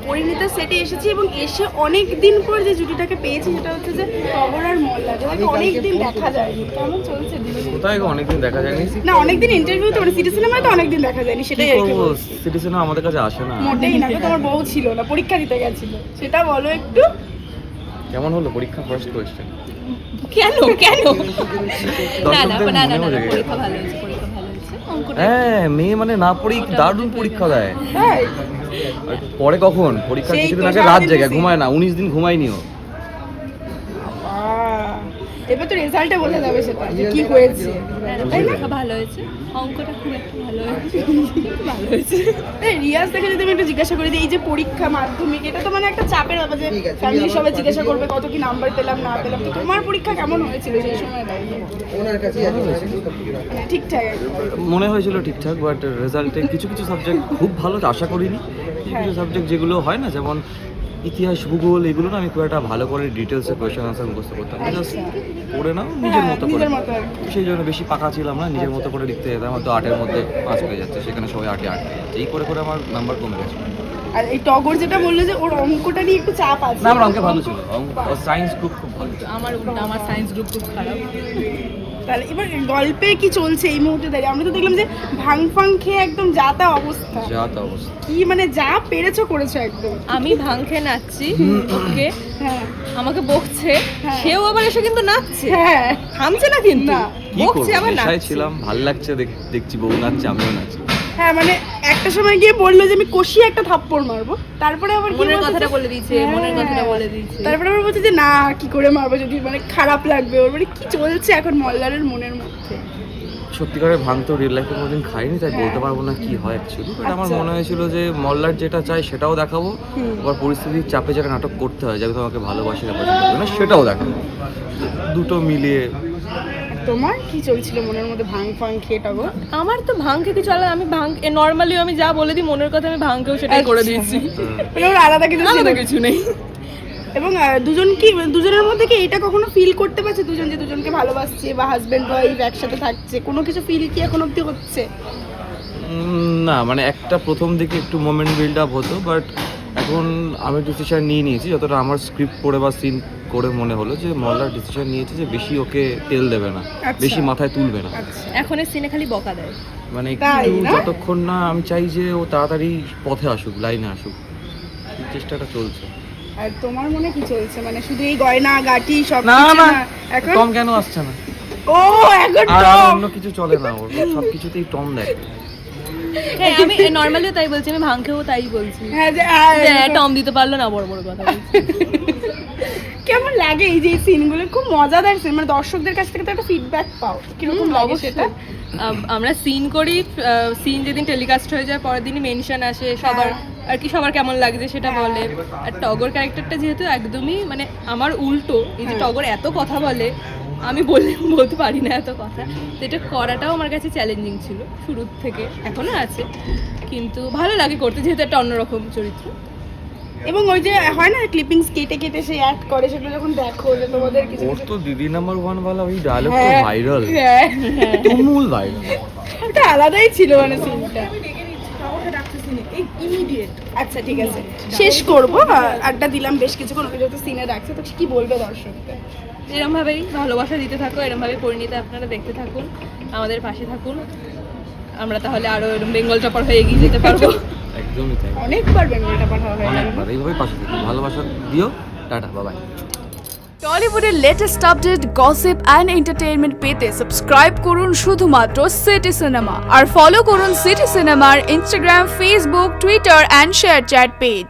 পরিণীতা সেটে এসেছি এবং এসে অনেক দিন পর যে জুটিটাকে পেয়েছি সেটা হচ্ছে যে টগর আর মল্লার, যেটাকে অনেকদিন দেখা যায়নি। কেমন চলছে দিনে? কোথায় অনেকদিন দেখা যায়নি? না, অনেকদিন ইন্টারভিউ তো, মানে সিটি সিনেমায় তো অনেকদিন দেখা যায়নি, সেটাই আর কি বলছি। সিটি সিনেমা আমাদের কাছে আসে না মোটেই না, তোমার বউ ছিল না, পরীক্ষা দিতে গেছিল, সেটা বলো একটু। কেমন হলো পরীক্ষা? First question. কেন না দর্শকদের পরীক্ষা ভালো হয়েছে, পরীক্ষা ভালো হয়েছে। অঙ্কটা হ্যাঁ, মেয়ে মানে না পড়েই দারুণ পরীক্ষা দেয়। তাই আর পরে কখন পরীক্ষার সেই কিছুদিন তো আগে রাত সারাদিন জেগে busy। ঘুমায় না, 19 দিন ঘুমায়নিও। এবার তো রেজাল্টে বোঝা যাবে সেটা যে কি হয়েছে, তাই না? পরীক্ষা ভালো হয়েছে, অঙ্কটা খুব একটা ভালো হয়েছে, ভালো হয়েছে। এই রিয়াজ থেকে যদি আমি একটু জিজ্ঞাসা করি যে এই যে পরীক্ষা মাধ্যমিক, এটা তো মানে একটা চাপের ব্যাপার যে ফ্যামিলি সবাই জিজ্ঞাসা করবে কত কি নাম্বার পেলাম না পেলাম, তো তোমার পরীক্ষা কেমন হয়েছিল সেই সময় দাঁড়িয়ে? মানে ঠিকঠাক একদম? মনে হয়েছিল ঠিকঠাক, বাট রেজাল্টে কিছু কিছু সাবজেক্ট খুব ভালো আশা করিনি। কিছু কিছু সাবজেক্ট যেগুলো হয় না, যেমন ইতিহাস, ভূগোল, এগুলো না আমি খুব একটা ভালো করে ডিটেলসে কোয়েশ্চেন আনসার মুখস্থ করতাম, জাস্ট পড়ে নাও নিজের মতো করে। নিজের মতো আর কি। সেই জন্য বেশি পাকা ছিলাম না, নিজের মতো করে লিখতে যেতাম। হয়তো 8-এর মধ্যে 5 পেয়ে যাচ্ছে, সেখানে সবাই 8-8 পেয়ে যাচ্ছে। এই করে করে আমার নাম্বার কমে গেছে। আর এই টগর যেটা বললো যে ওর অঙ্কটা নিয়ে একটু চাপ আছে। না, আমার অঙ্কে ভালো ছিল, সায়েন্স গ্রুপ খুব ভালো। আমার উল্টা, আমার সায়েন্স গ্রুপ খুব খারাপ। তাহলে এবার গল্পে কি চলছে এই মুহূর্তে দাঁড়িয়ে? আমরা তো দেখলাম যে ভাং ফাং খেয়ে একদম যা তা অবস্থা, যা তা অবস্থা। কি মানে যা পেরেছো করেছো একদম। আমি ভাং খেয়ে নাচছি, ওকে হ্যাঁ আমাকে বকছে, হ্যাঁ। সেও আবার এসে কিন্তু নাচছে, হ্যাঁ থামছে না কিন্তু, না। কি বকছে করবো, আবার নেশায় নাচছে। ছিলাম, ভাল লাগছে দেখছি বউ নাচছে, আমিও নাচছি। হ্যাঁ, মানে একটা সময় গিয়ে বললো যে আমি কষিয়ে একটা থাপ্পড় মারবো, তারপরে আবার কি মনের বলছে কথাটা যে- বলে দিয়েছে, হ্যাঁ। মনের কথাটা বলে দিয়েছে। তারপরে আবার বলছে যে না কি করে মারবো, যদি মানে খারাপ লাগবে ওর, মানে কি চলছে এখন মল্লারের মনের মধ্যে? সত্যিকারের ভাঙ তো রিয়েল লাইফে কোনোদিন খাইনি, তাই বলতে পারবো না কি হয় অ্যাকচুয়ালি। বাট আমার মনে হয়েছিল যে মল্লার যেটা চাই সেটাও দেখাবো, আবার পরিস্থিতির চাপে যেটা নাটক করতে হয়, যাকে তোমাকে ভালোবাসে না পছন্দ করে না সেটাও দেখাবো, দুটো মিলিয়ে। তোমার কি চলছিল মনের মধ্যে ভাং ফাং খেয়ে টগর? আমার তো ভাং খেতে চলে, আমি ভাং নর্মালি আমি যা বলে দিই মনের কথা, আমি ভাংকেও সেটাই করে দিয়েছি, মানে ওর আলাদা কিছু ছিল আলাদা না। কিছু নেই। এবং দুজনের মধ্যে কি এটা কখনো ফিল করতে পারছে দুজন যে দুজনকে ভালোবাসছে বা হাজবেন্ড ওয়াইফ একসাথে থাকছে, কোনো কিছু ফিল কি এখন অবধি হচ্ছে? না, মানে একটা প্রথম দিকে একটু মোমেন্ট বিল্ড আপ হতো, বাট এখন আমি ডিসিশন নিয়েছি, যতটা আমার স্ক্রিপ্ট পড়ে বা সিন করে মনে হলো যে মল্লার ডিসিশন নিয়েছে যে বেশি ওকে তেল দেবে না, আচ্ছা। বেশি মাথায় তুলবে না। আচ্ছা, এখন এর সিনে খালি বকা দেয়। মানে তাই একটু না? যতক্ষণ না আমি চাই যে ও তাড়াতাড়ি পথে আসুক, লাইনে আসুক, এই চেষ্টাটা চলছে। আর তোমার মনে কি চলছে? মানে শুধু এই গয়না গাটি সব না কিছু না, না এখন? টম কেন আসছে না? ও এখন আর টম। অন্য কিছু চলে না, ওর সব কিছুতেই টম দেয়। হ্যাঁ, আমি নর্মালিও তাই বলছি, আমি ভাং খেয়েও তাই বলছি, হ্যাঁ যে যে টম দিতে পারলো না, বড় বড় কথা বলছি। কেমন লাগে এই যে সিনগুলো? খুব মজাদার সিন, মানে দর্শকদের কাছ থেকে তো একটা ফিডব্যাক পাও, কিরকম লাগে সেটা? আমরা সিন করি, সিন যেদিন টেলিকাস্ট হয়ে যায় পরের দিনই মেনশন আসে সবার, আর কি সবার কেমন লাগছে সেটা বলে। আর টগর ক্যারেক্টারটা যেহেতু একদমই মানে আমার উল্টো, এই যে টগর এত কথা বলে, আমি বলতে পারি না এত কথা, তো এটা করাটাও আমার কাছে চ্যালেঞ্জিং ছিল শুরুর থেকে, এখনো আছে, কিন্তু ভালো লাগে করতে, যেহেতু একটা অন্যরকম চরিত্র। এবং ওই যে হয় না ক্লিপিংস কেটে কেটে সে অ্যাড করে, সেগুলো যখন দেখো যে তোমাদের কিছু ওর তো দিদি নাম্বার 1 वाला ওই ডায়লগ তো হ্যাঁ, ভাইরাল, হ্যাঁ, তুমুল ভাইরাল। ওটা আলাদাই ছিল মানে সিনটা। আচ্ছা ঠিক আছে, শেষ করবো, আড্ডা দিলাম বেশ কিছুক্ষণ, ওকে যেহেতু সিনে রাখছে, তো কি বলবে দর্শকদের? এরমভাবেই ভালোবাসা দিতে থাকো, এরমভাবে পরিণীতা আপনারা দেখতে থাকুন, আমাদের পাশে থাকুন, আমরা তাহলে আরো এরকম বেঙ্গল টপার হয়ে এগিয়ে যেতে পারবো। একদমই তাই, অনেকবার বেঙ্গলটা পাঠানো হয়ে গেল। অনেকবার এইভাবেই পাশে থাকি, ভালোবাসা দিও, টাটা, বাই বাই। টলিউডের latest update, gossip and entertainment পেতে সাবস্ক্রাইব করুন শুধুমাত্র সিটি সিনেমা, আর ফলো করুন সিটি সিনেমার Instagram, Facebook, Twitter and ShareChat page.